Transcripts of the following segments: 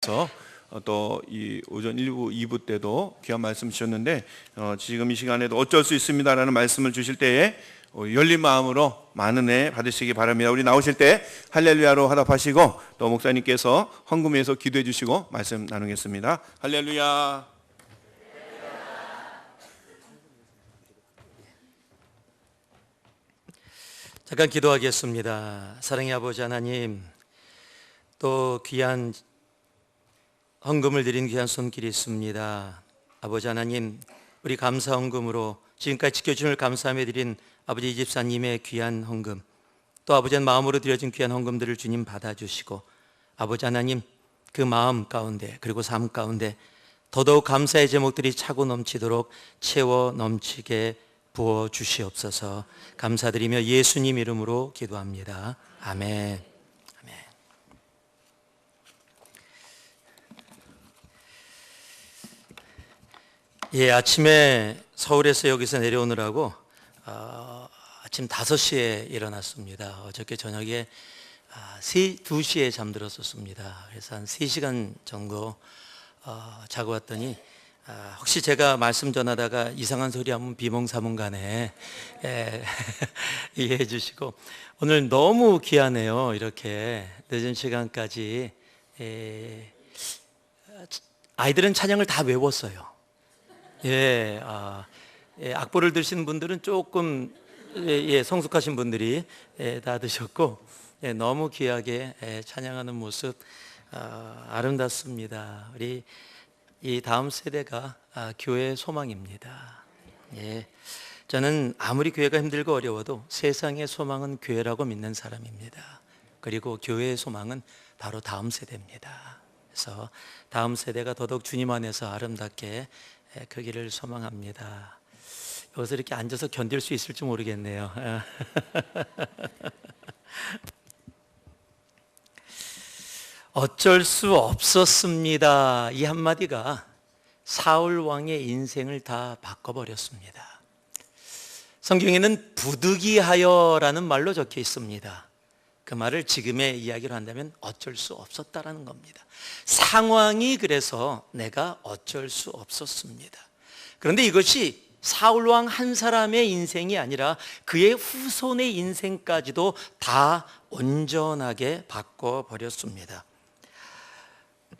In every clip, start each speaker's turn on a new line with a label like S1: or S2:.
S1: 또 이 오전 1부, 2부 때도 귀한 말씀 주셨는데 지금 이 시간에도 어쩔 수 있습니다라는 말씀을 주실 때에 열린 마음으로 많은 애 받으시기 바랍니다. 우리 나오실 때 할렐루야로 화답하시고 또 목사님께서 헌금해서 기도해 주시고 말씀 나누겠습니다. 할렐루야.
S2: 잠깐 기도하겠습니다. 사랑의 아버지 하나님, 또 귀한 헌금을 드린 귀한 손길이 있습니다. 아버지 하나님, 우리 감사 헌금으로 지금까지 지켜주심을 감사하며 드린 아버지 집사님의 귀한 헌금, 또 아버지의 마음으로 드려진 귀한 헌금들을 주님 받아주시고, 아버지 하나님, 그 마음 가운데 그리고 삶 가운데 더더욱 감사의 제목들이 차고 넘치도록 채워 넘치게 부어 주시옵소서. 감사드리며 예수님 이름으로 기도합니다. 아멘. 아멘. 예, 아침에 서울에서 여기서 내려오느라고 아침 5시에 일어났습니다. 어저께 저녁에 2시에 잠들었었습니다. 그래서 한 3시간 정도 자고 왔더니 혹시 제가 말씀 전하다가 이상한 소리 하면 비몽사몽간에 이해해 주시고, 오늘 너무 귀하네요. 이렇게 늦은 시간까지 아이들은 찬양을 다 외웠어요. 악보를 드시는 분들은 조금 성숙하신 분들이 다 드셨고, 너무 귀하게 찬양하는 모습 아름답습니다. 우리 이 다음 세대가 교회의 소망입니다. 저는 아무리 교회가 힘들고 어려워도 세상의 소망은 교회라고 믿는 사람입니다. 그리고 교회의 소망은 바로 다음 세대입니다. 그래서 다음 세대가 더더욱 주님 안에서 아름답게 그 길을 소망합니다. 여기서 이렇게 앉아서 견딜 수 있을지 모르겠네요. 어쩔 수 없었습니다. 이 한마디가 사울 왕의 인생을 다 바꿔버렸습니다. 성경에는 부득이하여라는 말로 적혀 있습니다. 그 말을 지금의 이야기로 한다면 어쩔 수 없었다라는 겁니다. 상황이 그래서 내가 어쩔 수 없었습니다. 그런데 이것이 사울 왕 한 사람의 인생이 아니라 그의 후손의 인생까지도 다 온전하게 바꿔버렸습니다.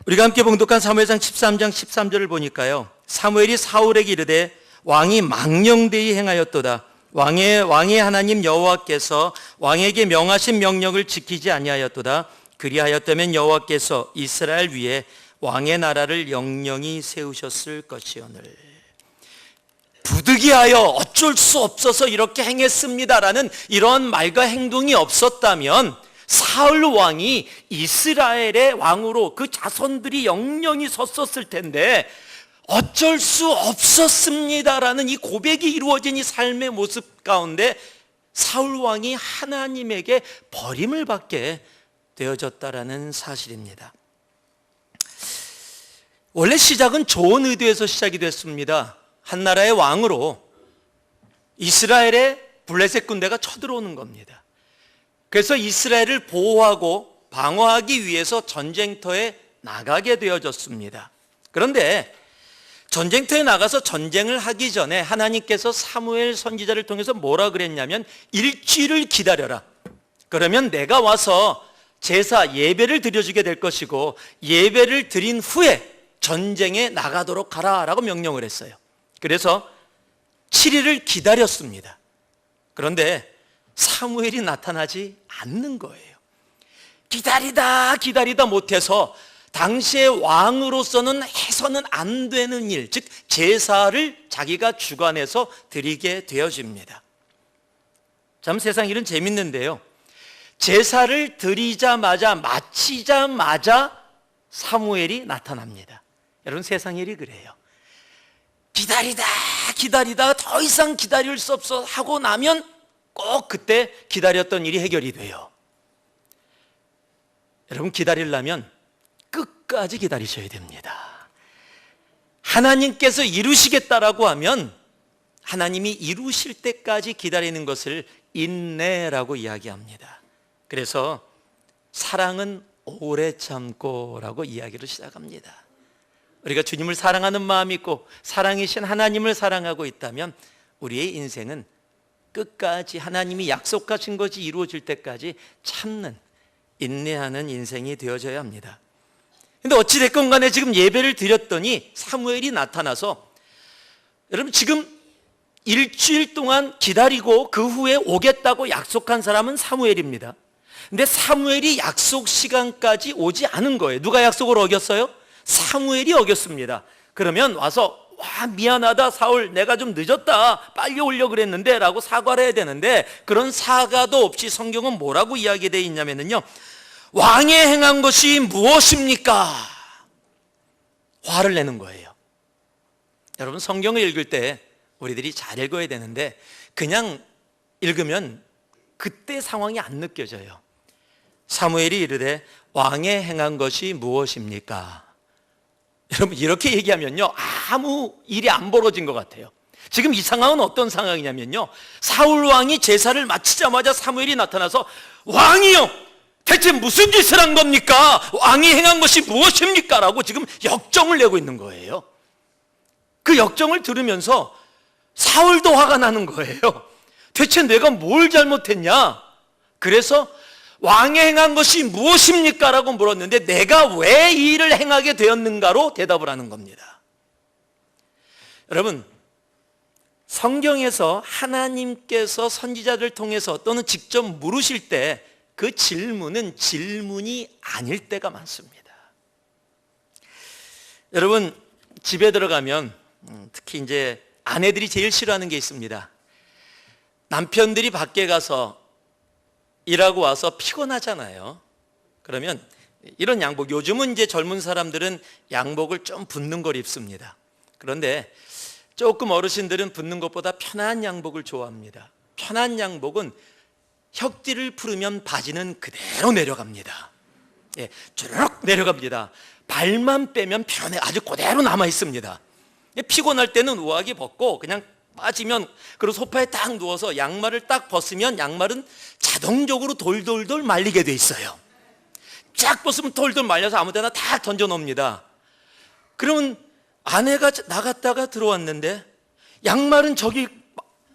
S2: 우리가 함께 봉독한 사무엘상 13장 13절을 보니까요, 사무엘이 사울에게 이르되 왕이 망령되이 행하였도다. 왕의 하나님 여호와께서 왕에게 명하신 명령을 지키지 아니하였도다. 그리하였다면 여호와께서 이스라엘 위에 왕의 나라를 영영히 세우셨을 것이오늘. 부득이하여 어쩔 수 없어서 이렇게 행했습니다라는 이런 말과 행동이 없었다면 사울 왕이 이스라엘의 왕으로 그 자손들이 영영히 섰었을 텐데, 어쩔 수 없었습니다라는 이 고백이 이루어진 이 삶의 모습 가운데 사울 왕이 하나님에게 버림을 받게 되어졌다라는 사실입니다. 원래 시작은 좋은 의도에서 시작이 됐습니다. 한 나라의 왕으로 이스라엘의 블레셋 군대가 쳐들어오는 겁니다. 그래서 이스라엘을 보호하고 방어하기 위해서 전쟁터에 나가게 되어졌습니다. 그런데 전쟁터에 나가서 전쟁을 하기 전에 하나님께서 사무엘 선지자를 통해서 뭐라 그랬냐면, 일주일을 기다려라. 그러면 내가 와서 제사 예배를 드려주게 될 것이고, 예배를 드린 후에 전쟁에 나가도록 하라 라고 명령을 했어요. 그래서 7일을 기다렸습니다. 그런데 사무엘이 나타나지 않는 거예요. 기다리다 못해서 당시의 왕으로서는 해서는 안 되는 일, 즉 제사를 자기가 주관해서 드리게 되어집니다. 참 세상 일은 재밌는데요, 제사를 드리자마자 마치자마자 사무엘이 나타납니다. 여러분, 세상 일이 그래요. 기다리다 더 이상 기다릴 수 없어 하고 나면 꼭 그때 기다렸던 일이 해결이 돼요. 여러분, 기다리려면 끝까지 기다리셔야 됩니다. 하나님께서 이루시겠다라고 하면 하나님이 이루실 때까지 기다리는 것을 인내라고 이야기합니다. 그래서 사랑은 오래 참고라고 이야기를 시작합니다. 우리가 주님을 사랑하는 마음이 있고 사랑이신 하나님을 사랑하고 있다면 우리의 인생은 끝까지 하나님이 약속하신 것이 이루어질 때까지 참는, 인내하는 인생이 되어져야 합니다. 근데 어찌됐건 간에 지금 예배를 드렸더니 사무엘이 나타나서, 여러분 지금 일주일 동안 기다리고 그 후에 오겠다고 약속한 사람은 사무엘입니다. 근데 사무엘이 약속 시간까지 오지 않은 거예요. 누가 약속을 어겼어요? 사무엘이 어겼습니다. 그러면 와서 미안하다 사울, 내가 좀 늦었다, 빨리 오려고 그랬는데 라고 사과를 해야 되는데, 그런 사과도 없이 성경은 뭐라고 이야기되어 있냐면요, 왕의 행한 것이 무엇입니까? 화를 내는 거예요. 여러분 성경을 읽을 때 우리들이 잘 읽어야 되는데 그냥 읽으면 그때 상황이 안 느껴져요. 사무엘이 이르되 왕의 행한 것이 무엇입니까? 여러분 이렇게 얘기하면요 아무 일이 안 벌어진 것 같아요. 지금 이 상황은 어떤 상황이냐면요, 사울 왕이 제사를 마치자마자 사무엘이 나타나서 왕이요 대체 무슨 짓을 한 겁니까? 왕이 행한 것이 무엇입니까? 라고 지금 역정을 내고 있는 거예요. 그 역정을 들으면서 사울도 화가 나는 거예요. 대체 내가 뭘 잘못했냐? 그래서 왕이 행한 것이 무엇입니까? 라고 물었는데 내가 왜 이 일을 행하게 되었는가로 대답을 하는 겁니다. 여러분 성경에서 하나님께서 선지자를 통해서 또는 직접 물으실 때 그 질문은 질문이 아닐 때가 많습니다. 여러분 집에 들어가면 특히 이제 아내들이 제일 싫어하는 게 있습니다. 남편들이 밖에 가서 일하고 와서 피곤하잖아요. 그러면 이런 양복, 요즘은 이제 젊은 사람들은 양복을 좀 붙는 걸 입습니다. 그런데 조금 어르신들은 붙는 것보다 편한 양복을 좋아합니다. 편한 양복은 혁띠를 풀으면 바지는 그대로 내려갑니다. 예, 주르륵 내려갑니다. 발만 빼면 편해, 아주 그대로 남아 있습니다. 피곤할 때는 우아하게 벗고 그냥 빠지면, 그리고 소파에 딱 누워서 양말을 딱 벗으면 양말은 자동적으로 돌돌돌 말리게 돼 있어요. 쫙 벗으면 돌돌 말려서 아무 데나 다 던져 놓습니다. 그러면 아내가 나갔다가 들어왔는데 양말은 저기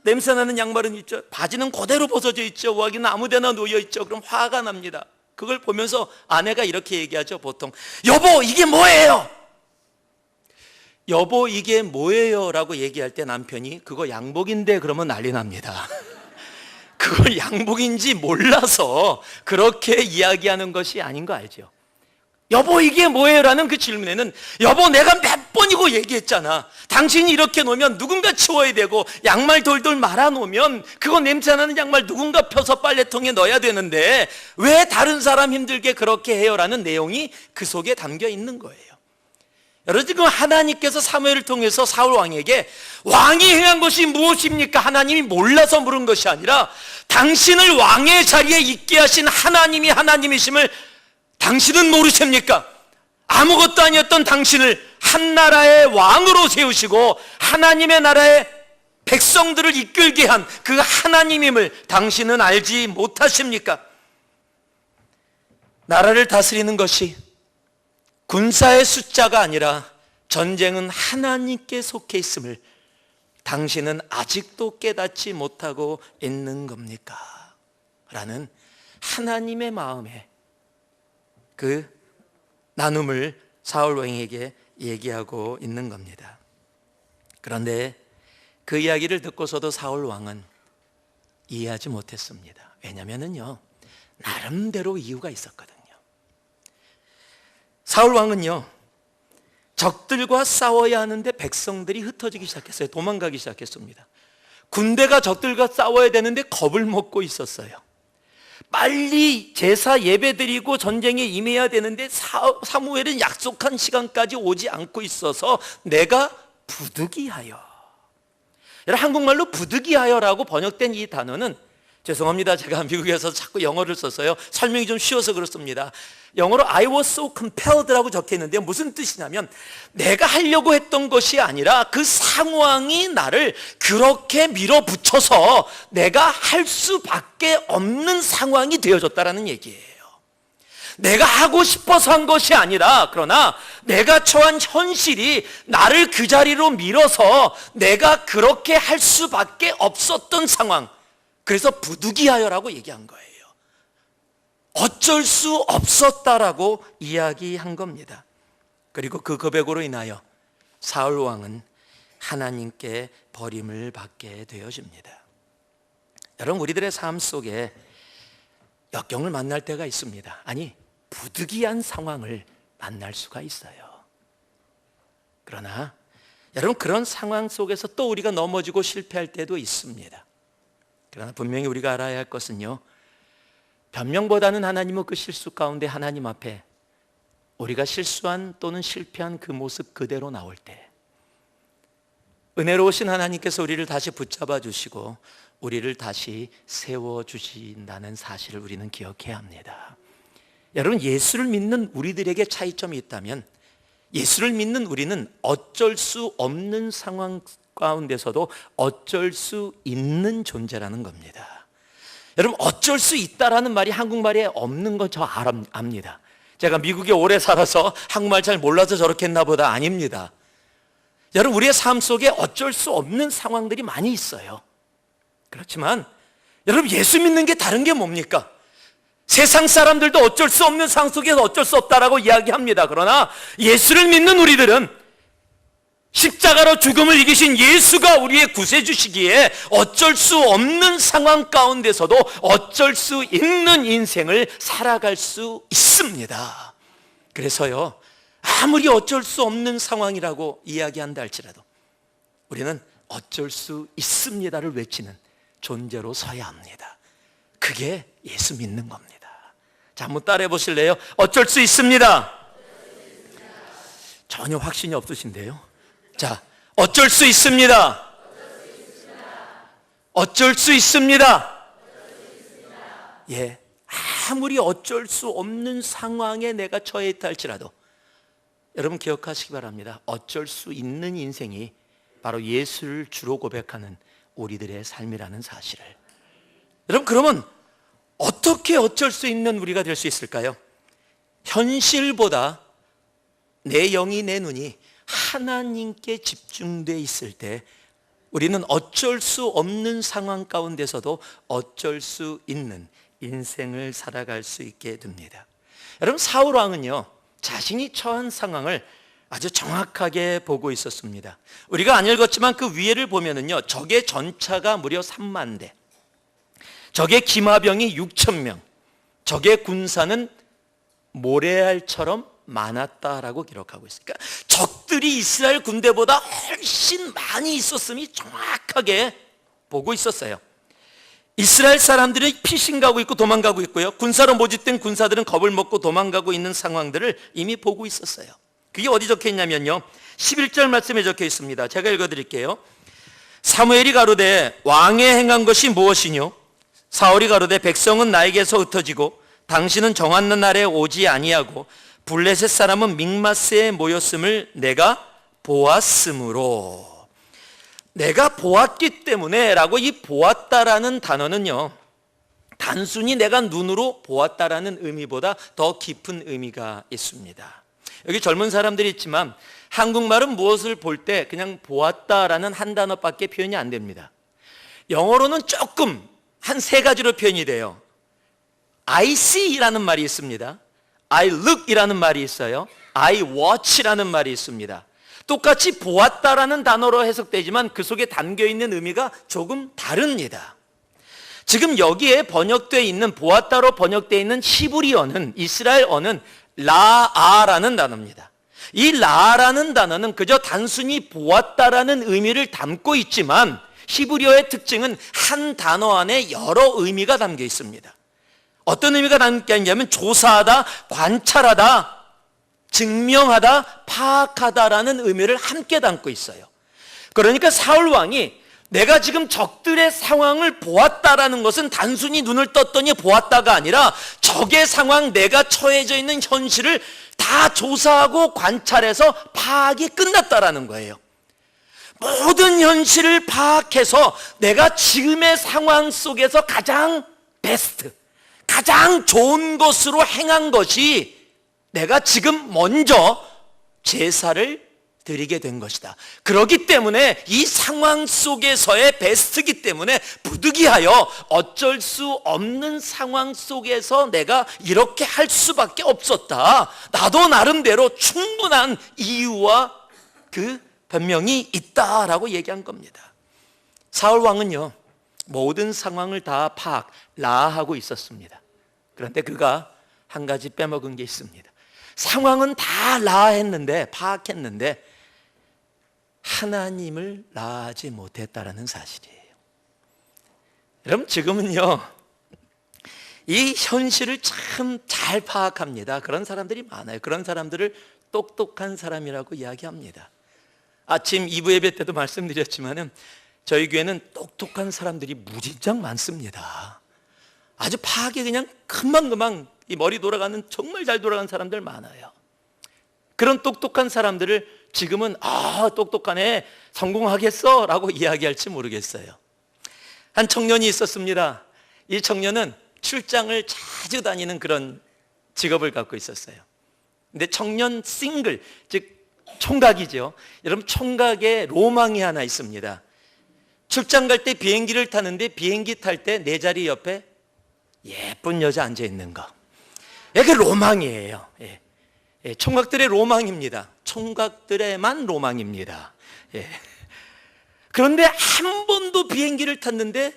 S2: 냄새나는 양말은 있죠, 바지는 그대로 벗어져 있죠, 우아기는 아무 데나 놓여 있죠. 그럼 화가 납니다. 그걸 보면서 아내가 이렇게 얘기하죠. 보통 여보 이게 뭐예요? 여보 이게 뭐예요? 라고 얘기할 때 남편이 그거 양복인데 그러면 난리 납니다. 그걸 양복인지 몰라서 그렇게 이야기하는 것이 아닌 거 알죠? 여보 이게 뭐예요? 라는 그 질문에는 여보 내가 몇 번이고 얘기했잖아. 당신이 이렇게 놓으면 누군가 치워야 되고 양말 돌돌 말아 놓으면 그거 냄새나는 양말 누군가 펴서 빨래통에 넣어야 되는데 왜 다른 사람 힘들게 그렇게 해요? 라는 내용이 그 속에 담겨 있는 거예요. 여러분 지금 하나님께서 사무엘을 통해서 사울 왕에게 왕이 행한 것이 무엇입니까? 하나님이 몰라서 물은 것이 아니라 당신을 왕의 자리에 있게 하신 하나님이 하나님이심을 당신은 모르십니까? 아무것도 아니었던 당신을 한 나라의 왕으로 세우시고 하나님의 나라의 백성들을 이끌게 한 그 하나님임을 당신은 알지 못하십니까? 나라를 다스리는 것이 군사의 숫자가 아니라 전쟁은 하나님께 속해 있음을 당신은 아직도 깨닫지 못하고 있는 겁니까? 라는 하나님의 마음에 그 나눔을 사울 왕에게 얘기하고 있는 겁니다. 그런데 그 이야기를 듣고서도 사울 왕은 이해하지 못했습니다. 왜냐면은요, 나름대로 이유가 있었거든요. 사울 왕은요, 적들과 싸워야 하는데 백성들이 흩어지기 시작했어요. 도망가기 시작했습니다. 군대가 적들과 싸워야 되는데 겁을 먹고 있었어요. 빨리 제사 예배 드리고 전쟁에 임해야 되는데 사무엘은 약속한 시간까지 오지 않고 있어서 내가 부득이하여, 여러분 한국말로 부득이하여라고 번역된 이 단어는, 죄송합니다 제가 미국에서 자꾸 영어를 썼어요. 설명이 좀 쉬워서 그렇습니다. 영어로 I was so compelled라고 적혀 있는데 무슨 뜻이냐면 내가 하려고 했던 것이 아니라 그 상황이 나를 그렇게 밀어붙여서 내가 할 수밖에 없는 상황이 되어졌다라는 얘기예요. 내가 하고 싶어서 한 것이 아니라, 그러나 내가 처한 현실이 나를 그 자리로 밀어서 내가 그렇게 할 수밖에 없었던 상황, 그래서 부득이하여라고 얘기한 거예요. 어쩔 수 없었다라고 이야기한 겁니다. 그리고 그 고백으로 인하여 사울 왕은 하나님께 버림을 받게 되어집니다. 여러분, 우리들의 삶 속에 역경을 만날 때가 있습니다. 아니, 부득이한 상황을 만날 수가 있어요. 그러나 여러분, 그런 상황 속에서 또 우리가 넘어지고 실패할 때도 있습니다. 그러나 분명히 우리가 알아야 할 것은요, 변명보다는 하나님은 그 실수 가운데 하나님 앞에 우리가 실수한 또는 실패한 그 모습 그대로 나올 때 은혜로우신 하나님께서 우리를 다시 붙잡아 주시고 우리를 다시 세워주신다는 사실을 우리는 기억해야 합니다. 여러분, 예수를 믿는 우리들에게 차이점이 있다면 예수를 믿는 우리는 어쩔 수 없는 상황 가운데서도 어쩔 수 있는 존재라는 겁니다. 여러분, 어쩔 수 있다라는 말이 한국말에 없는 건 저 압니다. 제가 미국에 오래 살아서 한국말 잘 몰라서 저렇게 했나 보다. 아닙니다. 여러분, 우리의 삶 속에 어쩔 수 없는 상황들이 많이 있어요. 그렇지만 여러분, 예수 믿는 게 다른 게 뭡니까? 세상 사람들도 어쩔 수 없는 상황 속에서 어쩔 수 없다라고 이야기합니다. 그러나 예수를 믿는 우리들은 십자가로 죽음을 이기신 예수가 우리의 구세주시기에 어쩔 수 없는 상황 가운데서도 어쩔 수 있는 인생을 살아갈 수 있습니다. 그래서요, 아무리 어쩔 수 없는 상황이라고 이야기한다 할지라도 우리는 어쩔 수 있습니다를 외치는 존재로 서야 합니다. 그게 예수 믿는 겁니다. 자, 한번 따라해 보실래요? 어쩔 수 있습니다. 전혀 확신이 없으신데요. 자, 어쩔 수 있습니다. 어쩔 수 있습니다. 예, 아무리 어쩔 수 없는 상황에 내가 처해 있다 할지라도 여러분 기억하시기 바랍니다. 어쩔 수 있는 인생이 바로 예수를 주로 고백하는 우리들의 삶이라는 사실을. 여러분, 그러면 어떻게 어쩔 수 있는 우리가 될 수 있을까요? 현실보다 내 영이, 내 눈이 하나님께 집중되어 있을 때 우리는 어쩔 수 없는 상황 가운데서도 어쩔 수 있는 인생을 살아갈 수 있게 됩니다. 여러분, 사울 왕은요, 자신이 처한 상황을 아주 정확하게 보고 있었습니다. 우리가 안 읽었지만 그 위에를 보면은요, 적의 전차가 무려 3만 대, 적의 기마병이 6천 명, 적의 군사는 모래알처럼 많았다라고 기록하고 있으니까 적들이 이스라엘 군대보다 훨씬 많이 있었음이 정확하게 보고 있었어요. 이스라엘 사람들이 피신가고 있고 도망가고 있고요, 군사로 모집된 군사들은 겁을 먹고 도망가고 있는 상황들을 이미 보고 있었어요. 그게 어디 적혀 있냐면요, 11절 말씀에 적혀 있습니다. 제가 읽어드릴게요. 사무엘이 가로되 왕의 행한 것이 무엇이뇨? 사울이 가로되 백성은 나에게서 흩어지고 당신은 정한 날에 오지 아니하고 블레셋 사람은 믹마스에 모였음을 내가 보았으므로. 내가 보았기 때문에 라고, 이 보았다라는 단어는요, 단순히 내가 눈으로 보았다라는 의미보다 더 깊은 의미가 있습니다. 여기 젊은 사람들이 있지만 한국말은 무엇을 볼 때 그냥 보았다라는 한 단어밖에 표현이 안 됩니다. 영어로는 조금 한 3가지로 표현이 돼요. I see라는 말이 있습니다. I look이라는 말이 있어요. I watch라는 말이 있습니다. 똑같이 보았다라는 단어로 해석되지만 그 속에 담겨있는 의미가 조금 다릅니다. 지금 여기에 번역되어 있는, 보았다로 번역되어 있는 히브리어는, 이스라엘어는 라아라는 단어입니다. 이 라라는 단어는 그저 단순히 보았다라는 의미를 담고 있지만 히브리어의 특징은 한 단어 안에 여러 의미가 담겨 있습니다. 어떤 의미가 담겨 있냐면 조사하다, 관찰하다, 증명하다, 파악하다라는 의미를 함께 담고 있어요. 그러니까 사울 왕이 내가 지금 적들의 상황을 보았다라는 것은 단순히 눈을 떴더니 보았다가 아니라 적의 상황, 내가 처해져 있는 현실을 다 조사하고 관찰해서 파악이 끝났다라는 거예요. 모든 현실을 파악해서 내가 지금의 상황 속에서 가장 베스트, 가장 좋은 것으로 행한 것이 내가 지금 먼저 제사를 드리게 된 것이다. 그렇기 때문에 이 상황 속에서의 베스트이기 때문에 부득이하여 어쩔 수 없는 상황 속에서 내가 이렇게 할 수밖에 없었다. 나도 나름대로 충분한 이유와 그 변명이 있다라고 얘기한 겁니다. 사울 왕은요, 모든 상황을 다 라하고 있었습니다. 그런데 그가 한 가지 빼먹은 게 있습니다. 상황은 다 라했는데, 파악했는데 하나님을 라하지 못했다라는 사실이에요. 여러분, 지금은요, 이 현실을 참 잘 파악합니다. 그런 사람들이 많아요. 그런 사람들을 똑똑한 사람이라고 이야기합니다. 아침 2부 예배 때도 말씀드렸지만은 저희 교회는 똑똑한 사람들이 무진장 많습니다. 아주 파악이 그냥 금방금방 이 머리 돌아가는, 정말 잘 돌아가는 사람들 많아요. 그런 똑똑한 사람들을 지금은 똑똑하네, 성공하겠어 라고 이야기할지 모르겠어요. 한 청년이 있었습니다. 이 청년은 출장을 자주 다니는 그런 직업을 갖고 있었어요. 근데 청년 싱글, 즉 총각이죠. 여러분, 총각의 로망이 하나 있습니다. 출장 갈 때 비행기를 타는데 비행기 탈 때 내 자리 옆에 예쁜 여자 앉아 있는 거. 이게 로망이에요. 총각들의 로망입니다. 총각들의만 로망입니다. 그런데 한 번도 비행기를 탔는데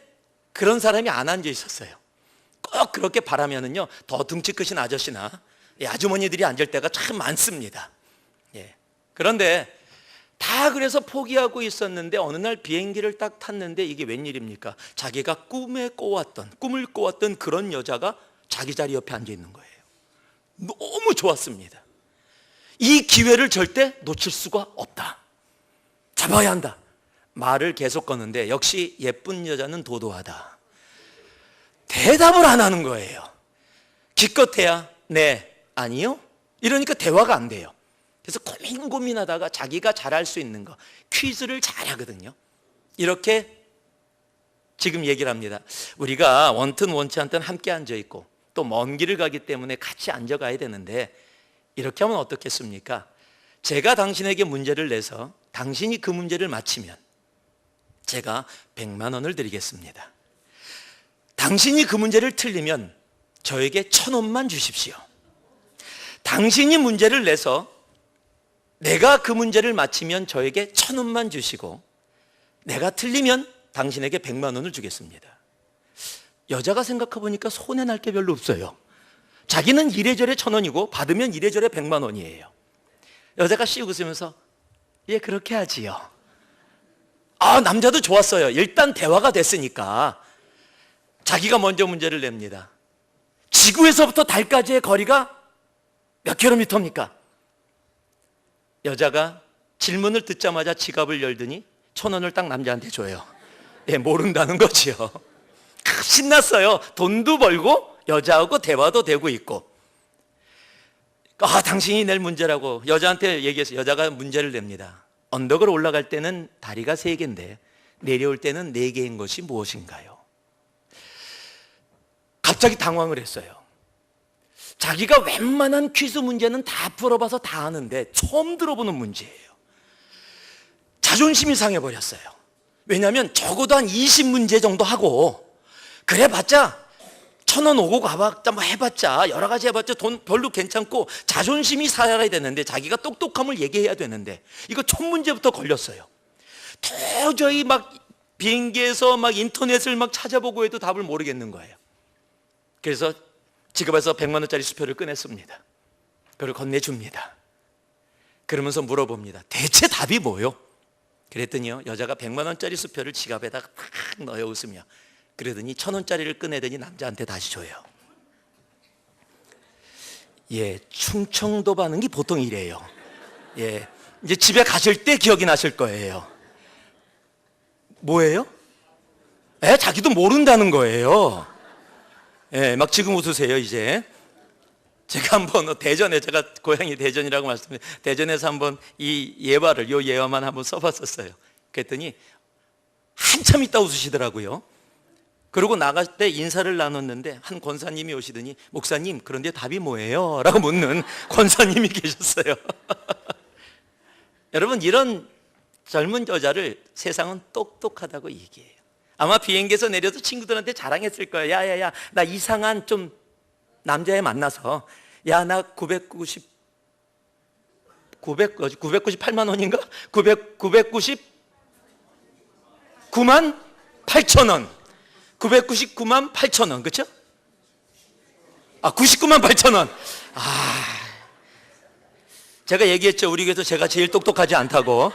S2: 그런 사람이 안 앉아 있었어요. 꼭 그렇게 바라면은요, 더 등치 크신 아저씨나 아주머니들이 앉을 때가 참 많습니다. 그런데 다 그래서 포기하고 있었는데 어느 날 비행기를 딱 탔는데 이게 웬일입니까? 자기가 꿈을 꿔왔던 그런 여자가 자기 자리 옆에 앉아 있는 거예요. 너무 좋았습니다. 이 기회를 절대 놓칠 수가 없다. 잡아야 한다. 말을 계속 거는데 역시 예쁜 여자는 도도하다. 대답을 안 하는 거예요. 기껏해야 네, 아니요? 이러니까 대화가 안 돼요. 그래서 고민하다가 자기가 잘할 수 있는 거, 퀴즈를 잘하거든요. 이렇게 지금 얘기를 합니다. 우리가 원튼 원치 않든 함께 앉아있고 또 먼 길을 가기 때문에 같이 앉아가야 되는데 이렇게 하면 어떻겠습니까? 제가 당신에게 문제를 내서 당신이 그 문제를 맞히면 제가 100만 원을 드리겠습니다. 당신이 그 문제를 틀리면 저에게 1,000원만 주십시오. 당신이 문제를 내서 내가 그 문제를 맞히면 저에게 1,000원만 주시고 내가 틀리면 당신에게 100만 원을 주겠습니다. 여자가 생각해 보니까 손해날 게 별로 없어요. 자기는 이래저래 1,000원이고 받으면 이래저래 100만 원이에요. 여자가 씩 웃으면서 예, 그렇게 하지요. 남자도 좋았어요. 일단 대화가 됐으니까. 자기가 먼저 문제를 냅니다. 지구에서부터 달까지의 거리가 몇 킬로미터입니까? 여자가 질문을 듣자마자 지갑을 열더니 1,000원을 딱 남자한테 줘요. 모른다는 거지요. 신났어요. 돈도 벌고 여자하고 대화도 되고 있고. 당신이 낼 문제라고 여자한테 얘기해서 여자가 문제를 냅니다. 언덕을 올라갈 때는 다리가 3개인데 내려올 때는 4개인 것이 무엇인가요? 갑자기 당황을 했어요. 자기가 웬만한 퀴즈 문제는 다 풀어봐서 다 아는데 처음 들어보는 문제예요. 자존심이 상해버렸어요. 왜냐하면 적어도 한 20문제 정도 하고 그래봤자 1,000원 오고 가봤자 뭐 해봤자 여러 가지 해봤자 돈 별로 괜찮고 자존심이 살아야 되는데 자기가 똑똑함을 얘기해야 되는데 이거 첫 문제부터 걸렸어요. 도저히 막 비행기에서 막 인터넷을 막 찾아보고 해도 답을 모르겠는 거예요. 그래서 지갑에서 100만 원짜리 수표를 꺼냈습니다. 그걸 건네줍니다. 그러면서 물어봅니다. 대체 답이 뭐요? 그랬더니요, 여자가 100만 원짜리 수표를 지갑에다가 팍 넣어 웃으며 그러더니 1,000원짜리를 꺼내더니 남자한테 다시 줘요. 충청도 반응이 보통 이래요. 이제 집에 가실 때 기억이 나실 거예요. 뭐예요? 자기도 모른다는 거예요. 막 지금 웃으세요, 이제. 제가 한번 대전에, 제가 고향이 대전이라고 말씀드렸는데 대전에서 한번 이 예화를, 요 예화만 한번 써봤었어요. 그랬더니 한참 있다 웃으시더라고요. 그러고 나갈 때 인사를 나눴는데 한 권사님이 오시더니 목사님 그런데 답이 뭐예요? 라고 묻는 권사님이 계셨어요. 여러분 이런 젊은 여자를 세상은 똑똑하다고 얘기해요. 아마 비행기에서 내려서 친구들한테 자랑했을 거예요. 야야야 나 이상한 좀 남자애 만나서 야 나 998만 원인가? 999만 8천 원 999만 8천 원 그렇죠? 99만 8천 원. 제가 얘기했죠. 우리 교회에서 제가 제일 똑똑하지 않다고.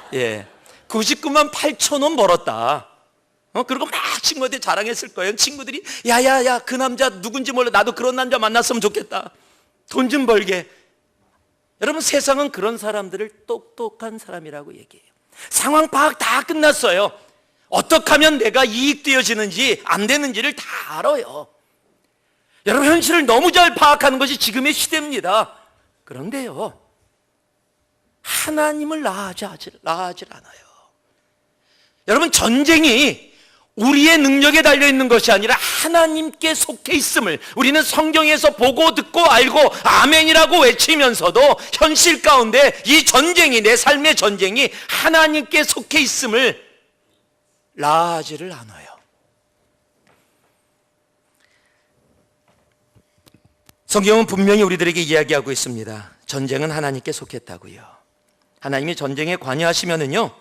S2: 99만 8천 원 벌었다. 그리고 막 친구한테 자랑했을 거예요. 친구들이 야야야 그 남자 누군지 몰라. 나도 그런 남자 만났으면 좋겠다. 돈 좀 벌게. 여러분 세상은 그런 사람들을 똑똑한 사람이라고 얘기해요. 상황 파악 다 끝났어요. 어떻게 하면 내가 이익되어지는지 안 되는지를 다 알아요. 여러분 현실을 너무 잘 파악하는 것이 지금의 시대입니다. 그런데요 하나님을 나아하지 않아요. 여러분 전쟁이 우리의 능력에 달려있는 것이 아니라 하나님께 속해 있음을 우리는 성경에서 보고 듣고 알고 아멘이라고 외치면서도 현실 가운데 이 전쟁이 내 삶의 전쟁이 하나님께 속해 있음을 나아지를 않아요. 성경은 분명히 우리들에게 이야기하고 있습니다. 전쟁은 하나님께 속했다고요. 하나님이 전쟁에 관여하시면은요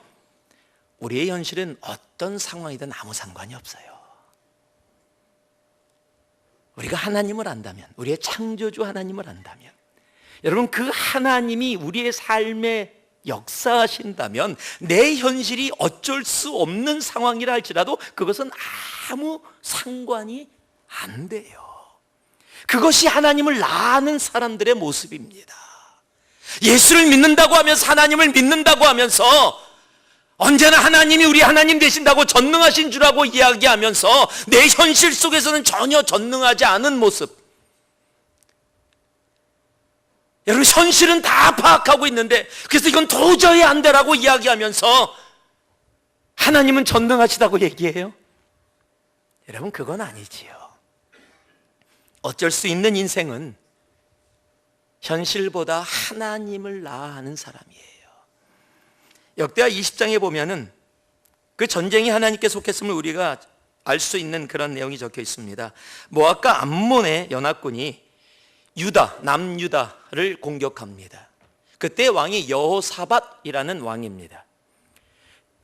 S2: 우리의 현실은 어떤 상황이든 아무 상관이 없어요. 우리가 하나님을 안다면, 우리의 창조주 하나님을 안다면, 여러분 그 하나님이 우리의 삶에 역사하신다면 내 현실이 어쩔 수 없는 상황이라 할지라도 그것은 아무 상관이 안 돼요. 그것이 하나님을 아는 사람들의 모습입니다. 예수를 믿는다고 하면서 하나님을 믿는다고 하면서 언제나 하나님이 우리 하나님 되신다고 전능하신 줄 알고 이야기하면서 내 현실 속에서는 전혀 전능하지 않은 모습. 여러분 현실은 다 파악하고 있는데 그래서 이건 도저히 안 되라고 이야기하면서 하나님은 전능하시다고 얘기해요. 여러분 그건 아니지요. 어쩔 수 있는 인생은 현실보다 하나님을 아는 사람이에요. 역대하 20장에 보면은 그 전쟁이 하나님께 속했음을 우리가 알 수 있는 그런 내용이 적혀 있습니다. 모압과 암몬의 연합군이 남유다를 공격합니다. 그때 왕이 여호사밧이라는 왕입니다.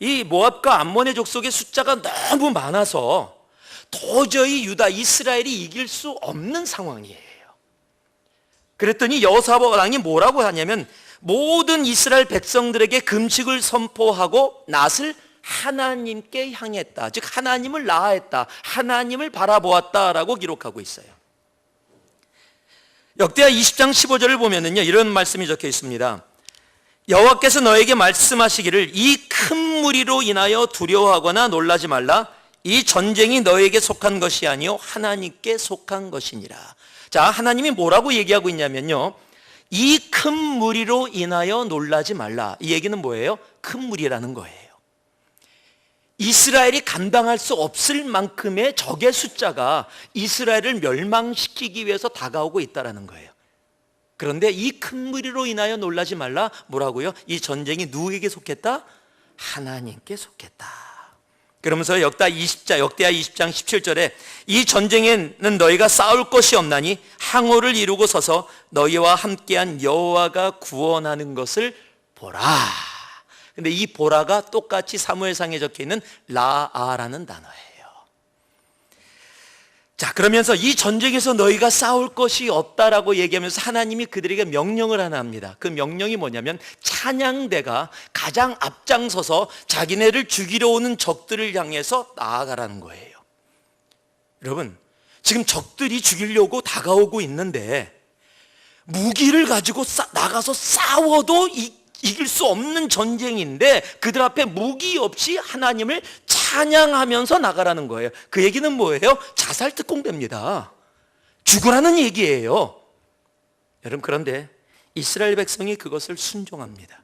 S2: 이 모압과 암몬의 족속의 숫자가 너무 많아서 도저히 이스라엘이 이길 수 없는 상황이에요. 그랬더니 여호사밧 왕이 뭐라고 하냐면 모든 이스라엘 백성들에게 금식을 선포하고 낫을 하나님께 향했다. 즉 하나님을 나아했다. 하나님을 바라보았다라고 기록하고 있어요. 역대하 20장 15절을 보면은요 이런 말씀이 적혀 있습니다. 여호와께서 너에게 말씀하시기를 이 큰 무리로 인하여 두려워하거나 놀라지 말라. 이 전쟁이 너에게 속한 것이 아니요 하나님께 속한 것이니라. 자, 하나님이 뭐라고 얘기하고 있냐면요 이 큰 무리로 인하여 놀라지 말라. 이 얘기는 뭐예요? 큰 무리라는 거예요. 이스라엘이 감당할 수 없을 만큼의 적의 숫자가 이스라엘을 멸망시키기 위해서 다가오고 있다는 거예요. 그런데 이 큰 무리로 인하여 놀라지 말라. 뭐라고요? 이 전쟁이 누구에게 속했다? 하나님께 속했다. 그러면서 역대하 20장 17절에 이 전쟁에는 너희가 싸울 것이 없나니 항오를 이루고 서서 너희와 함께한 여호와가 구원하는 것을 보라. 근데 이 보라가 똑같이 사무엘상에 적혀있는 라아라는 단어예요. 자, 그러면서 이 전쟁에서 너희가 싸울 것이 없다라고 얘기하면서 하나님이 그들에게 명령을 하나 합니다. 그 명령이 뭐냐면 찬양대가 가장 앞장서서 자기네를 죽이러 오는 적들을 향해서 나아가라는 거예요. 여러분, 지금 적들이 죽이려고 다가오고 있는데 무기를 가지고 나가서 싸워도 이길 수 없는 전쟁인데 그들 앞에 무기 없이 하나님을 찬양하면서 나가라는 거예요. 그 얘기는 뭐예요? 자살 특공대입니다. 죽으라는 얘기예요. 여러분 그런데 이스라엘 백성이 그것을 순종합니다.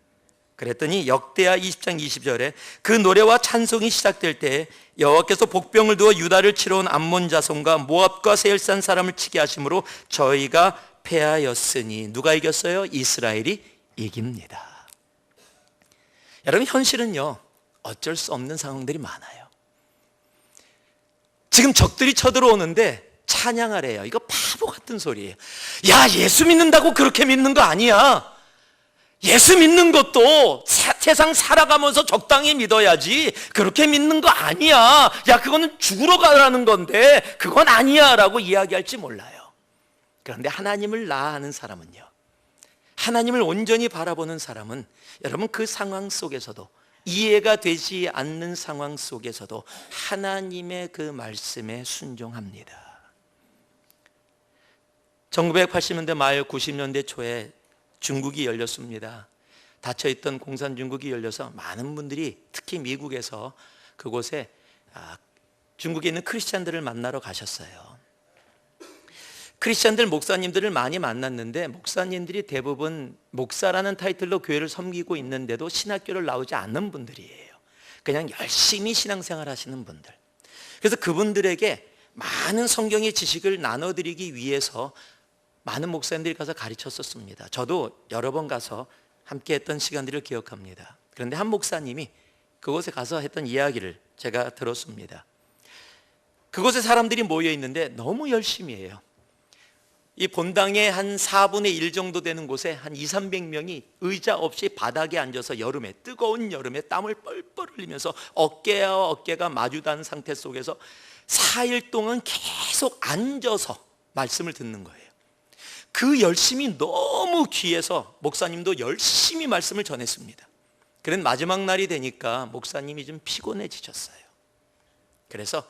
S2: 그랬더니 역대하 20장 20절에 그 노래와 찬송이 시작될 때 여호와께서 복병을 두어 유다를 치러 온 암몬 자손과 모압과 세일산 사람을 치게 하심으로 저희가 패하였으니 누가 이겼어요? 이스라엘이 이깁니다. 여러분, 현실은요 어쩔 수 없는 상황들이 많아요. 지금 적들이 쳐들어오는데 찬양하래요. 이거 바보 같은 소리예요. 야, 예수 믿는다고 그렇게 믿는 거 아니야. 예수 믿는 것도 세상 살아가면서 적당히 믿어야지 그렇게 믿는 거 아니야. 야, 그거는 죽으러 가라는 건데 그건 아니야 라고 이야기할지 몰라요. 그런데 하나님을 나아하는 사람은요, 하나님을 온전히 바라보는 사람은 여러분 그 상황 속에서도, 이해가 되지 않는 상황 속에서도 하나님의 그 말씀에 순종합니다. 1980년대 말 90년대 초에 중국이 열렸습니다. 닫혀있던 공산 중국이 열려서 많은 분들이 특히 미국에서 그곳에 중국에 있는 크리스찬들을 만나러 가셨어요. 크리스찬들 목사님들을 많이 만났는데 목사님들이 대부분 목사라는 타이틀로 교회를 섬기고 있는데도 신학교를 나오지 않는 분들이에요. 그냥 열심히 신앙생활 하시는 분들. 그래서 그분들에게 많은 성경의 지식을 나눠드리기 위해서 많은 목사님들이 가서 가르쳤었습니다. 저도 여러 번 가서 함께 했던 시간들을 기억합니다. 그런데 한 목사님이 그곳에 가서 했던 이야기를 제가 들었습니다. 그곳에 사람들이 모여 있는데 너무 열심히 해요. 이 본당의 한 4분의 1 정도 되는 곳에 한 200~300명이 의자 없이 바닥에 앉아서 여름에, 뜨거운 여름에 땀을 뻘뻘 흘리면서 어깨와 어깨가 마주단 상태 속에서 4일 동안 계속 앉아서 말씀을 듣는 거예요. 그 열심이 너무 귀해서 목사님도 열심히 말씀을 전했습니다. 그런 마지막 날이 되니까 목사님이 좀 피곤해지셨어요. 그래서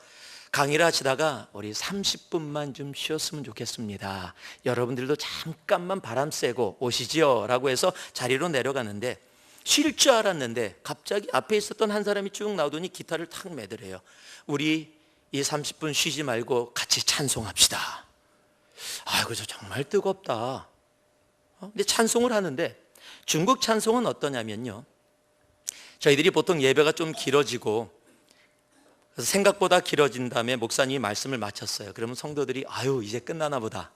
S2: 강의를 하시다가 우리 30분만 좀 쉬었으면 좋겠습니다. 여러분들도 잠깐만 바람 쐬고 오시지요 라고 해서 자리로 내려가는데 쉴 줄 알았는데 갑자기 앞에 있었던 한 사람이 쭉 나오더니 기타를 탁 매더래요. 우리 이 30분 쉬지 말고 같이 찬송합시다. 아이고, 저 정말 뜨겁다. 근데 찬송을 하는데 중국 찬송은 어떠냐면요, 저희들이 보통 예배가 좀 길어지고 그래서 생각보다 길어진 다음에 목사님이 말씀을 마쳤어요. 그러면 성도들이 아유 이제 끝나나 보다.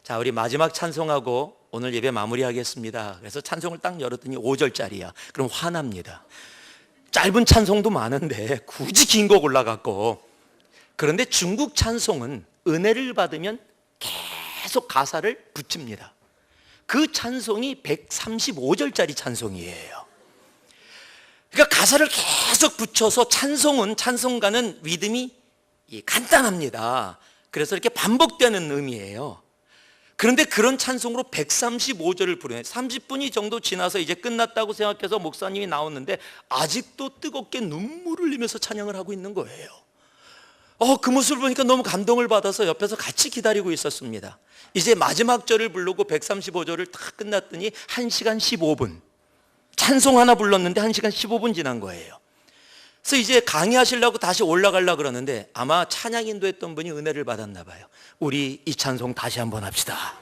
S2: 자, 우리 마지막 찬송하고 오늘 예배 마무리하겠습니다. 그래서 찬송을 딱 열었더니 5절짜리야. 그럼 화납니다. 짧은 찬송도 많은데 굳이 긴 곡 올라갔고. 그런데 중국 찬송은 은혜를 받으면 계속 가사를 붙입니다. 그 찬송이 135절짜리 찬송이에요. 그러니까 가사를 계속 붙여서 찬송은, 찬송가는 리듬이 간단합니다. 그래서 이렇게 반복되는 의미예요. 그런데 그런 찬송으로 135절을 부르네. 30분이 정도 지나서 이제 끝났다고 생각해서 목사님이 나오는데 아직도 뜨겁게 눈물을 흘리면서 찬양을 하고 있는 거예요. 그 모습을 보니까 너무 감동을 받아서 옆에서 같이 기다리고 있었습니다. 이제 마지막 절을 부르고 135절을 다 끝났더니 1시간 15분. 찬송 하나 불렀는데 1시간 15분 지난 거예요. 그래서 이제 강의하시려고 다시 올라가려고 그러는데 아마 찬양 인도했던 분이 은혜를 받았나 봐요. 우리 이 찬송 다시 한번 합시다.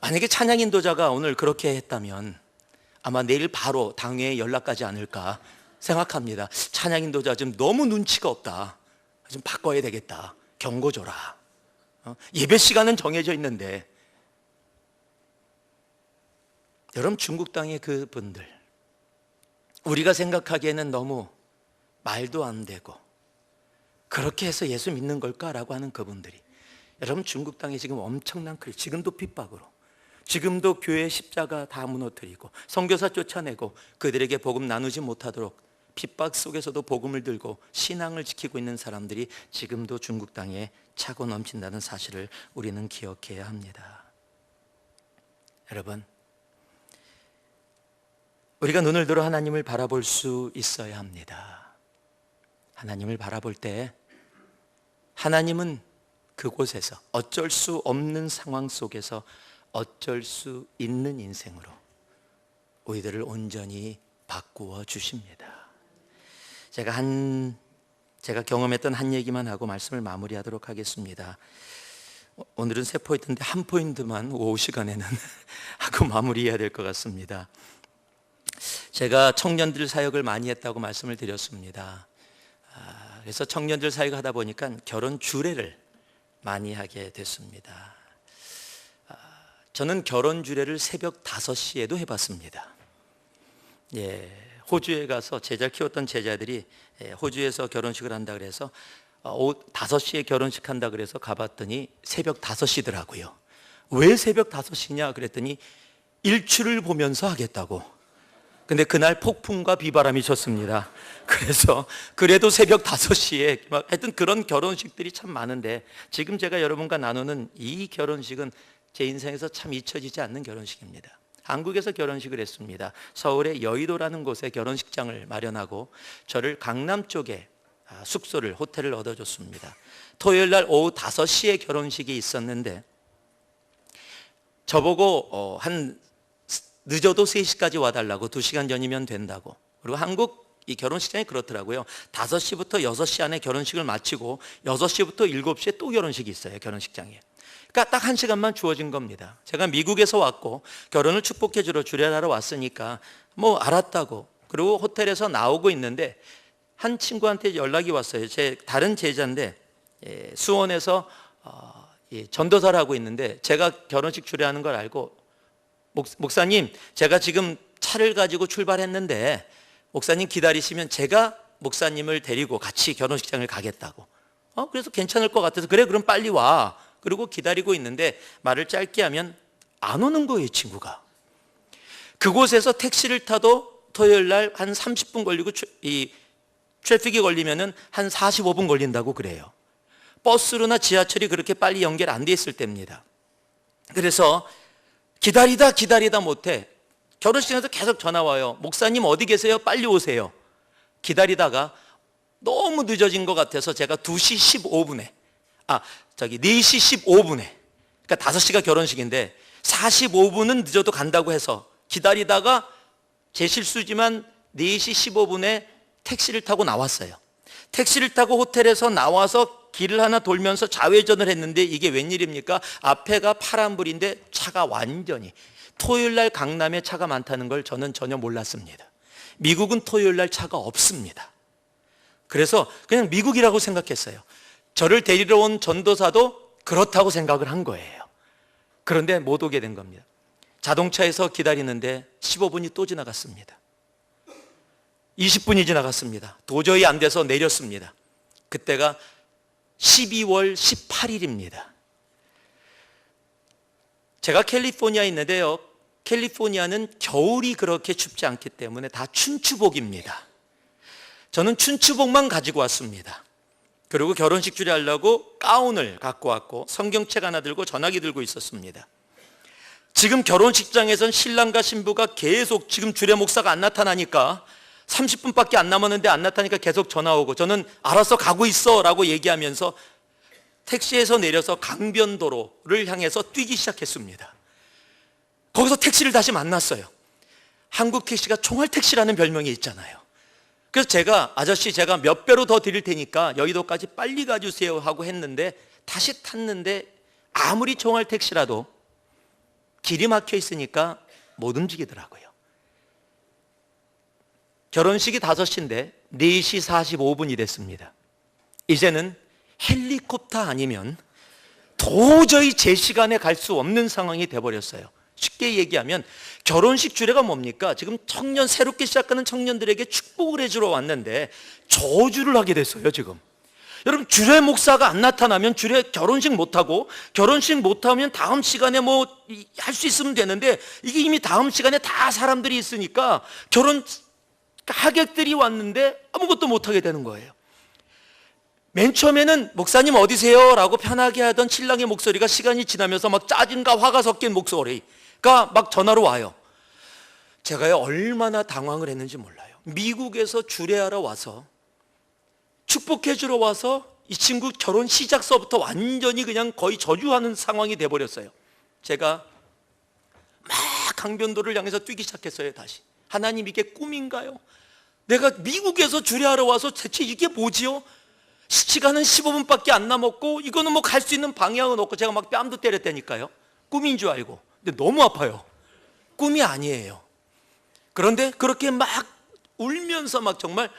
S2: 만약에 찬양 인도자가 오늘 그렇게 했다면 아마 내일 바로 당회에 연락하지 않을까 생각합니다. 찬양 인도자 좀 너무 눈치가 없다. 좀 바꿔야 되겠다. 경고 줘라. 예배 시간은 정해져 있는데. 여러분, 중국 땅의 그분들, 우리가 생각하기에는 너무 말도 안 되고 그렇게 해서 예수 믿는 걸까라고 하는 그분들이, 여러분 중국 땅에 지금 엄청난 지금도 핍박으로, 지금도 교회 십자가 다 무너뜨리고 선교사 쫓아내고 그들에게 복음 나누지 못하도록 핍박 속에서도 복음을 들고 신앙을 지키고 있는 사람들이 지금도 중국 땅에 차고 넘친다는 사실을 우리는 기억해야 합니다. 여러분, 우리가 눈을 들어 하나님을 바라볼 수 있어야 합니다. 하나님을 바라볼 때 하나님은 그곳에서 어쩔 수 없는 상황 속에서 어쩔 수 있는 인생으로 우리들을 온전히 바꾸어 주십니다. 제가 경험했던 한 얘기만 하고 말씀을 마무리하도록 하겠습니다. 오늘은 세 포인트인데 한 포인트만 오후 시간에는 하고 마무리해야 될 것 같습니다. 제가 청년들 사역을 많이 했다고 말씀을 드렸습니다. 그래서 청년들 사역을 하다 보니까 결혼 주례를 많이 하게 됐습니다. 저는 결혼 주례를 새벽 5시에도 해봤습니다. 호주에 가서 제자를 키웠던 제자들이 호주에서 결혼식을 한다 그래서 오후 5시에 결혼식 한다 그래서 가봤더니 새벽 5시더라고요. 왜 새벽 5시냐 그랬더니 일출을 보면서 하겠다고. 근데 그날 폭풍과 비바람이 쳤습니다. 그래서 그래도 새벽 5시에 하여튼 그런 결혼식들이 참 많은데, 지금 제가 여러분과 나누는 이 결혼식은 제 인생에서 참 잊혀지지 않는 결혼식입니다. 한국에서 결혼식을 했습니다. 서울의 여의도라는 곳에 결혼식장을 마련하고 저를 강남 쪽에 숙소를, 호텔을 얻어줬습니다. 토요일 날 오후 5시에 결혼식이 있었는데 저보고 한 늦어도 3시까지 와달라고, 2시간 전이면 된다고. 그리고 한국 이 결혼식장이 그렇더라고요. 5시부터 6시 안에 결혼식을 마치고 6시부터 7시에 또 결혼식이 있어요, 결혼식장에. 그러니까 딱 1시간만 주어진 겁니다. 제가 미국에서 왔고 결혼을 축복해 주러 주례하러 왔으니까 뭐 알았다고. 그리고 호텔에서 나오고 있는데 한 친구한테 연락이 왔어요. 제 다른 제자인데 수원에서 전도사를 하고 있는데 제가 결혼식 주례하는 걸 알고, 목사님, 제가 지금 차를 가지고 출발했는데 목사님 기다리시면 제가 목사님을 데리고 같이 결혼식장을 가겠다고. 그래서 괜찮을 것 같아서 그래, 그럼 빨리 와. 그리고 기다리고 있는데 말을 짧게 하면 안 오는 거예요, 친구가. 그곳에서 택시를 타도 토요일 날 한 30분 걸리고 이 트래픽이 걸리면은 한 45분 걸린다고 그래요. 버스로나 지하철이 그렇게 빨리 연결 안 돼 있을 때입니다. 그래서 기다리다 못해 결혼식장에서 계속 전화 와요. 목사님 어디 계세요? 빨리 오세요. 기다리다가 너무 늦어진 것 같아서 제가 2시 15분에 4시 15분에, 그러니까 5시가 결혼식인데 45분은 늦어도 간다고 해서 기다리다가 제 실수지만 4시 15분에 택시를 타고 나왔어요. 택시를 타고 호텔에서 나와서 길을 하나 돌면서 좌회전을 했는데 이게 웬일입니까? 앞에가 파란불인데 차가 완전히, 토요일 날 강남에 차가 많다는 걸 저는 전혀 몰랐습니다. 미국은 토요일 날 차가 없습니다. 그래서 그냥 미국이라고 생각했어요. 저를 데리러 온 전도사도 그렇다고 생각을 한 거예요. 그런데 못 오게 된 겁니다. 자동차에서 기다리는데 15분이 또 지나갔습니다. 20분이 지나갔습니다. 도저히 안 돼서 내렸습니다. 그때가 12월 18일입니다. 제가 캘리포니아에 있는데요, 캘리포니아는 겨울이 그렇게 춥지 않기 때문에 다 춘추복입니다. 저는 춘추복만 가지고 왔습니다. 그리고 결혼식 주례하려고 가운을 갖고 왔고 성경책 하나 들고 전화기 들고 있었습니다. 지금 결혼식장에선 신랑과 신부가 계속, 지금 주례 목사가 안 나타나니까 30분밖에 안 남았는데 안 나타나니까 계속 전화 오고, 저는 알았어 가고 있어 라고 얘기하면서 택시에서 내려서 강변도로를 향해서 뛰기 시작했습니다. 거기서 택시를 다시 만났어요. 한국 택시가 총알택시라는 별명이 있잖아요. 그래서 제가, 아저씨 제가 몇 배로 더 드릴 테니까 여의도까지 빨리 가주세요 하고 했는데 다시 탔는데 아무리 총알택시라도 길이 막혀 있으니까 못 움직이더라고요. 결혼식이 5시인데 4시 45분이 됐습니다. 이제는 헬리콥터 아니면 도저히 제 시간에 갈 수 없는 상황이 돼버렸어요. 쉽게 얘기하면 결혼식 주례가 뭡니까? 지금 청년, 새롭게 시작하는 청년들에게 축복을 해주러 왔는데 저주를 하게 됐어요, 지금. 여러분, 주례 목사가 안 나타나면 주례 결혼식 못하고, 결혼식 못하면 다음 시간에 뭐 할 수 있으면 되는데 이게 이미 다음 시간에 다 사람들이 있으니까 결혼 하객들이 왔는데 아무것도 못하게 되는 거예요. 맨 처음에는 목사님 어디세요? 라고 편하게 하던 신랑의 목소리가 시간이 지나면서 막 짜증과 화가 섞인 목소리가 막 전화로 와요. 제가요 얼마나 당황을 했는지 몰라요. 미국에서 주례하러 와서, 축복해 주러 와서 이 친구 결혼 시작서부터 완전히 그냥 거의 저주하는 상황이 돼버렸어요. 제가 막 강변도를 향해서 뛰기 시작했어요. 다시 하나님, 이게 꿈인가요? 내가 미국에서 주례하러 와서 대체 이게 뭐지요? 시간은 15분밖에 안 남았고 이거는 뭐 갈 수 있는 방향은 없고 제가 막 뺨도 때렸다니까요. 꿈인 줄 알고. 근데 너무 아파요. 꿈이 아니에요. 그런데 그렇게 막 울면서 막 정말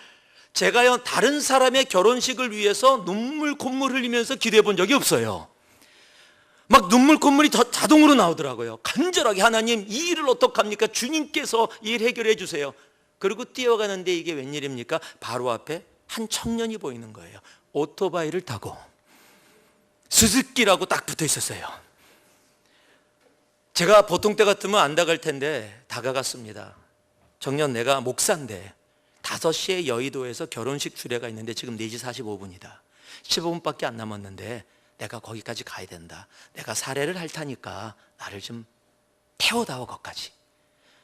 S2: 제가요 다른 사람의 결혼식을 위해서 눈물 콧물 흘리면서 기도해 본 적이 없어요. 막 눈물 콧물이 자동으로 나오더라고요. 간절하게 하나님 이 일을 어떡합니까? 주님께서 이 일 해결해 주세요. 그리고 뛰어가는데 이게 웬일입니까? 바로 앞에 한 청년이 보이는 거예요. 오토바이를 타고 스즈키라고 딱 붙어 있었어요. 제가 보통 때 같으면 안 다갈 텐데 다가갔습니다. 정년 내가 목사인데 5시에 여의도에서 결혼식 주례가 있는데 지금 4시 45분이다. 15분밖에 안 남았는데 내가 거기까지 가야 된다. 내가 사례를 할 타니까 나를 좀 태워다오 거기까지.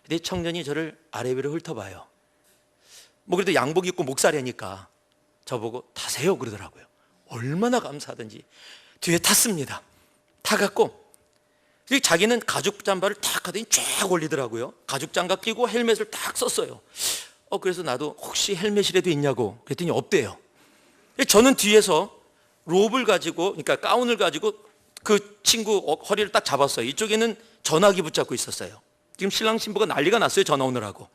S2: 근데 청년이 저를 아래 위로 훑어봐요. 뭐 그래도 양복 입고 목사래니까 저보고 타세요 그러더라고요. 얼마나 감사하든지 뒤에 탔습니다. 타갖고 자기는 가죽 잠바를 탁 하더니 쫙 올리더라고요. 가죽 장갑 끼고 헬멧을 딱 썼어요. 그래서 나도 혹시 헬멧이라도 있냐고 그랬더니 없대요. 저는 뒤에서 롭을 가지고, 그러니까 가운을 가지고 그 친구 허리를 딱 잡았어요. 이쪽에는 전화기 붙잡고 있었어요. 지금 신랑 신부가 난리가 났어요. 전화 오느라고.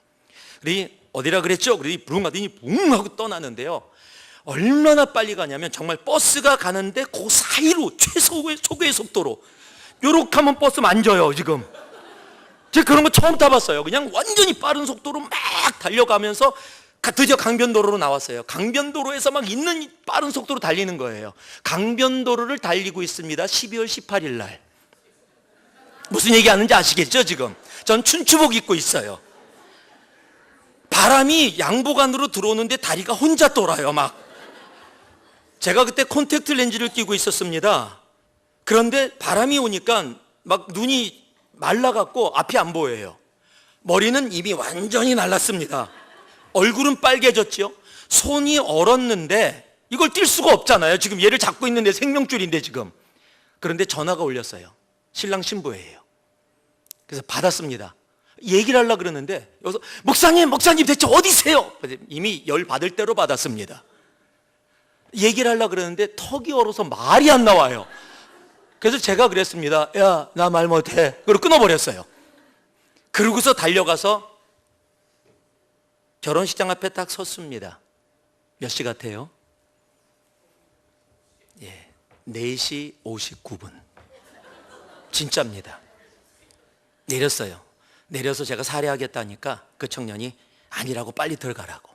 S2: 그러니 어디라 그랬죠? 그러니 부릉 하더니 붕 하고 떠나는데요. 얼마나 빨리 가냐면 정말 버스가 가는데 그 사이로 최소의 속도로 요렇게 하면 버스 만져요 지금. 제가 그런 거 처음 타봤어요. 그냥 완전히 빠른 속도로 막 달려가면서 드디어 강변도로로 나왔어요. 강변도로에서 막 있는 빠른 속도로 달리는 거예요. 강변도로를 달리고 있습니다. 12월 18일 날. 무슨 얘기하는지 아시겠죠 지금? 전 춘추복 입고 있어요. 바람이 양복 안으로 들어오는데 다리가 혼자 돌아요 막. 제가 그때 콘택트 렌즈를 끼고 있었습니다. 그런데 바람이 오니까 막 눈이 말라갖고 앞이 안 보여요. 머리는 이미 완전히 날랐습니다. 얼굴은 빨개졌죠. 손이 얼었는데 이걸 뛸 수가 없잖아요. 지금 얘를 잡고 있는데 생명줄인데 지금. 그런데 전화가 울렸어요. 신랑 신부예요. 그래서 받았습니다. 얘기를 하려고 그러는데 여기서 목사님 대체 어디세요? 이미 열 받을 대로 받았습니다. 얘기를 하려고 그러는데 턱이 얼어서 말이 안 나와요. 그래서 제가 그랬습니다. 야, 나 말 못해. 그리고 끊어버렸어요. 그러고서 달려가서 결혼식장 앞에 딱 섰습니다. 몇 시 같아요? 4시 59분. 진짜입니다. 내렸어요. 내려서 제가 살해하겠다니까 그 청년이 아니라고 빨리 들어가라고.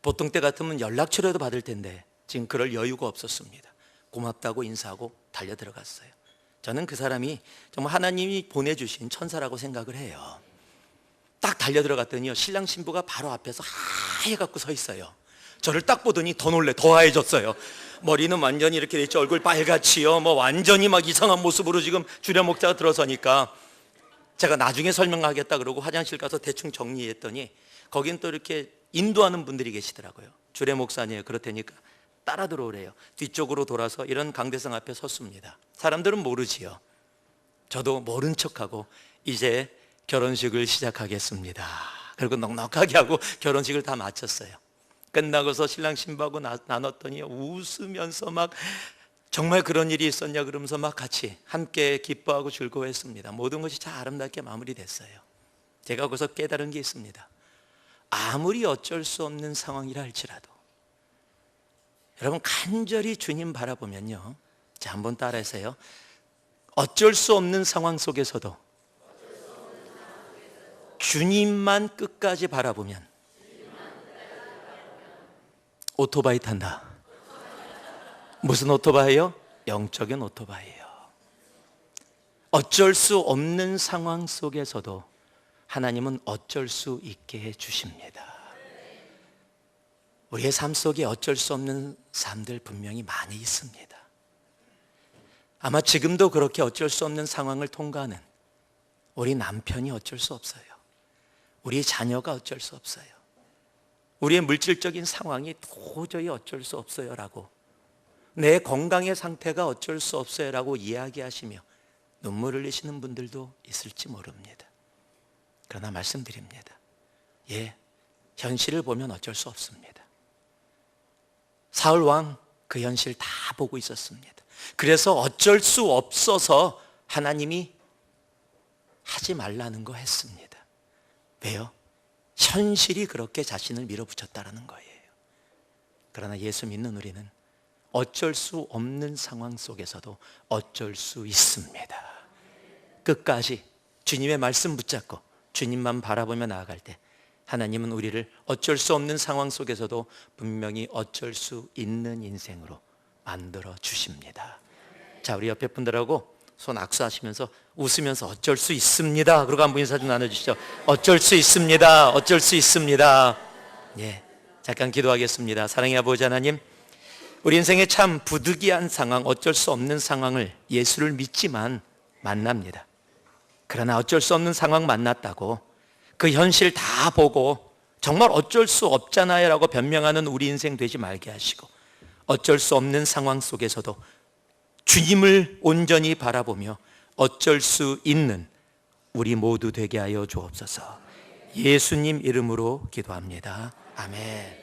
S2: 보통 때 같으면 연락처라도 받을 텐데 지금 그럴 여유가 없었습니다. 고맙다고 인사하고 달려 들어갔어요. 저는 그 사람이 정말 하나님이 보내주신 천사라고 생각을 해요. 딱 달려 들어갔더니요, 신랑 신부가 바로 앞에서 하얘갖고 서 있어요. 저를 딱 보더니 더 놀래, 더 하얘졌어요. 머리는 완전히 이렇게 돼 있죠. 얼굴 빨갛지요. 뭐 완전히 막 이상한 모습으로 지금 주례 목자가 들어서니까 제가 나중에 설명하겠다 그러고 화장실 가서 대충 정리했더니 거긴 또 이렇게 인도하는 분들이 계시더라고요. 주례 목사님이에요. 그렇다니까 따라 들어오래요. 뒤쪽으로 돌아서 이런 강대상 앞에 섰습니다. 사람들은 모르지요. 저도 모른 척하고 이제 결혼식을 시작하겠습니다. 그리고 넉넉하게 하고 결혼식을 다 마쳤어요. 끝나고서 신랑 신부하고 나눴더니 웃으면서 막 정말 그런 일이 있었냐 그러면서 막 같이 함께 기뻐하고 즐거워했습니다. 모든 것이 잘 아름답게 마무리됐어요. 제가 거기서 깨달은 게 있습니다. 아무리 어쩔 수 없는 상황이라 할지라도 여러분 간절히 주님 바라보면요, 자 한번 따라하세요. 어쩔 수 없는 상황 속에서도 주님만 끝까지 바라보면 오토바이 탄다. 무슨 오토바이요? 영적인 오토바이예요. 어쩔 수 없는 상황 속에서도 하나님은 어쩔 수 있게 해주십니다. 우리의 삶 속에 어쩔 수 없는 삶들 분명히 많이 있습니다. 아마 지금도 그렇게 어쩔 수 없는 상황을 통과하는 우리 남편이 어쩔 수 없어요. 우리 자녀가 어쩔 수 없어요. 우리의 물질적인 상황이 도저히 어쩔 수 없어요라고, 내 건강의 상태가 어쩔 수 없어요라고 이야기하시며 눈물 흘리시는 분들도 있을지 모릅니다. 그러나 말씀드립니다. 현실을 보면 어쩔 수 없습니다. 사울 왕 그 현실 다 보고 있었습니다. 그래서 어쩔 수 없어서 하나님이 하지 말라는 거 했습니다. 왜요? 현실이 그렇게 자신을 밀어붙였다라는 거예요. 그러나 예수 믿는 우리는 어쩔 수 없는 상황 속에서도 어쩔 수 있습니다. 끝까지 주님의 말씀 붙잡고 주님만 바라보며 나아갈 때 하나님은 우리를 어쩔 수 없는 상황 속에서도 분명히 어쩔 수 있는 인생으로 만들어 주십니다. 자, 우리 옆에 분들하고 손 악수하시면서 웃으면서 어쩔 수 있습니다. 그러고 한 분 인사 좀 나눠주시죠. 어쩔 수 있습니다. 어쩔 수 있습니다. 예, 잠깐 기도하겠습니다. 사랑의 아버지 하나님, 우리 인생에 참 부득이한 상황, 어쩔 수 없는 상황을 예수를 믿지만 만납니다. 그러나 어쩔 수 없는 상황 만났다고 그 현실 다 보고 정말 어쩔 수 없잖아요 라고 변명하는 우리 인생 되지 말게 하시고, 어쩔 수 없는 상황 속에서도 주님을 온전히 바라보며 어쩔 수 있는 우리 모두 되게 하여 주옵소서. 예수님 이름으로 기도합니다. 아멘.